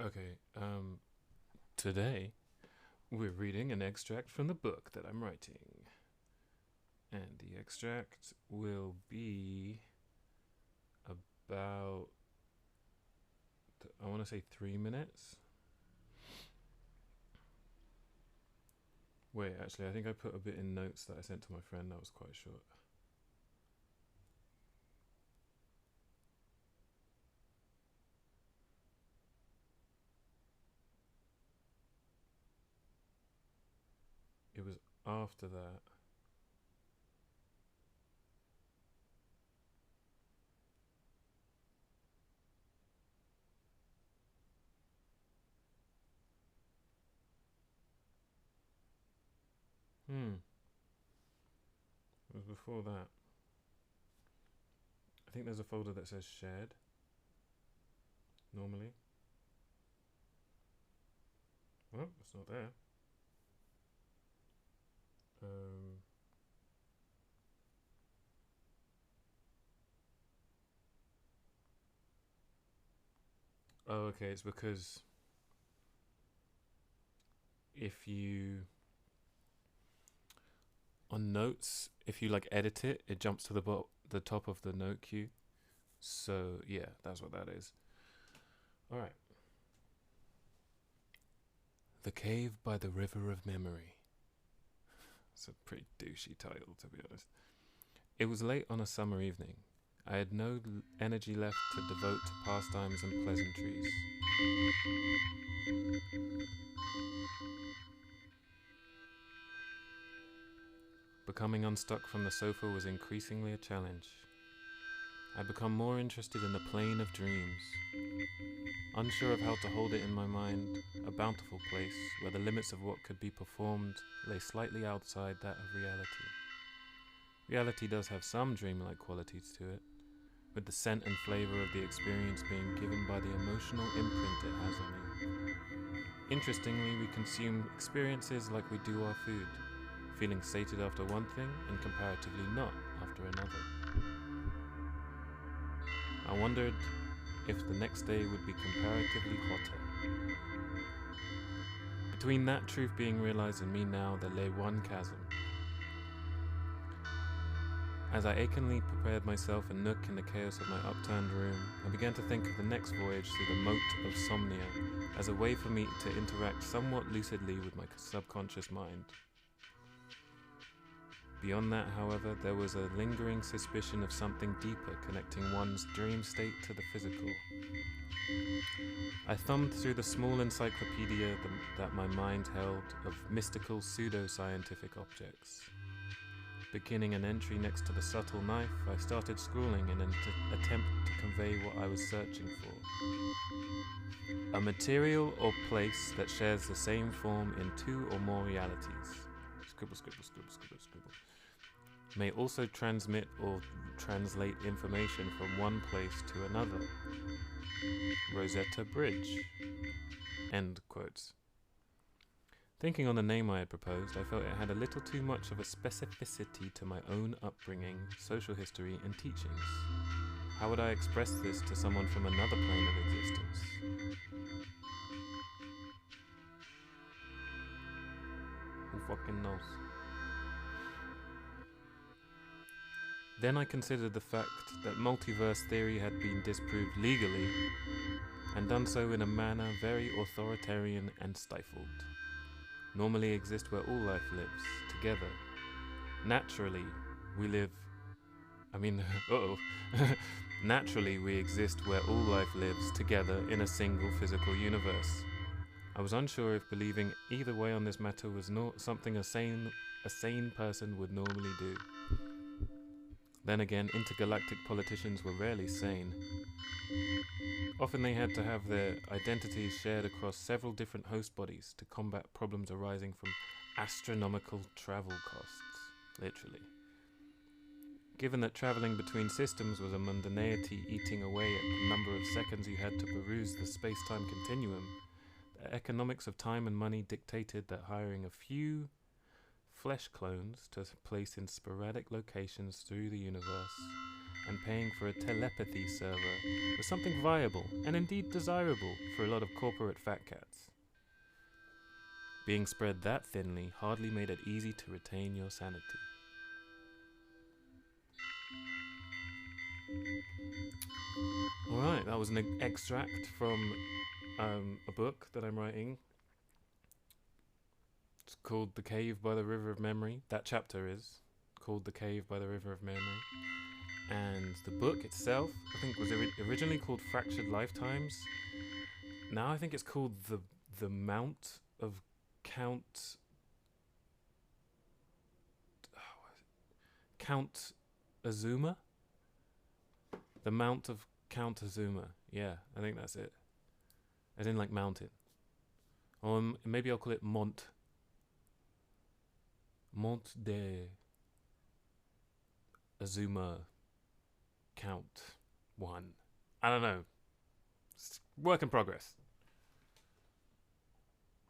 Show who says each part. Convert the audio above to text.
Speaker 1: Okay, today we're reading an extract from the book that I'm writing. And the extract will be about, I want to say 3 minutes. Wait, actually, I think I put a bit in notes that I sent to my friend that was quite short. It was after that. It was before that. I think there's a folder that says shared, normally. Well, it's not there. Um, oh, okay, it's because if you on notes, if you like edit it, it jumps to the top of the note queue. So yeah, that's what that is. All right. The Cave by the River of Memory. It's a pretty douchey title, to be honest. It was late on a summer evening. I had no energy left to devote to pastimes and pleasantries. Becoming unstuck from the sofa was increasingly a challenge. I'd become more interested in the plane of dreams. Unsure of how to hold it in my mind, a bountiful place where the limits of what could be performed lay slightly outside that of reality. Reality does have some dreamlike qualities to it, with the scent and flavour of the experience being given by the emotional imprint it has on you. Interestingly, we consume experiences like we do our food, feeling sated after one thing and comparatively not after another. I wondered if the next day would be comparatively hotter. Between that truth being realised and me now, there lay one chasm. As I achingly prepared myself a nook in the chaos of my upturned room, I began to think of the next voyage through the moat of Somnia as a way for me to interact somewhat lucidly with my subconscious mind. Beyond that, however, there was a lingering suspicion of something deeper connecting one's dream state to the physical. I thumbed through the small encyclopedia that my mind held of mystical pseudo-scientific objects. Beginning an entry next to the subtle knife, I started scrawling in an attempt to convey what I was searching for. A material or place that shares the same form in two or more realities. Scribble, scribble, scribble, scribble, scribble. May also transmit or translate information from one place to another. Rosetta Bridge. End quotes. Thinking on the name I had proposed, I felt it had a little too much of a specificity to my own upbringing, social history, and teachings. How would I express this to someone from another plane of existence? Who fucking knows? Then I considered the fact that multiverse theory had been disproved legally, and done so in a manner very authoritarian and stifled. Normally exist where all life lives, together. Naturally, we live... Naturally, we exist where all life lives together in a single physical universe. I was unsure if believing either way on this matter was something a sane person would normally do. Then again, intergalactic politicians were rarely sane. Often they had to have their identities shared across several different host bodies to combat problems arising from astronomical travel costs, literally. Given that travelling between systems was a mundanity eating away at the number of seconds you had to peruse the space-time continuum, the economics of time and money dictated that hiring a few flesh clones to place in sporadic locations through the universe and paying for a telepathy server was something viable and indeed desirable for a lot of corporate fat cats. Being spread that thinly hardly made it easy to retain your sanity. Alright, that was an extract from a book that I'm writing. It's called The Cave by the River of Memory. That chapter is called The Cave by the River of Memory. And the book itself, I think, was originally called Fractured Lifetimes. Now I think it's called The Mount of Count Azuma? The Mount of Count Azuma. Yeah, I think that's it. As in, like, mountain. Or maybe I'll call it Mont de Azuma Count 1. I don't know. It's work in progress.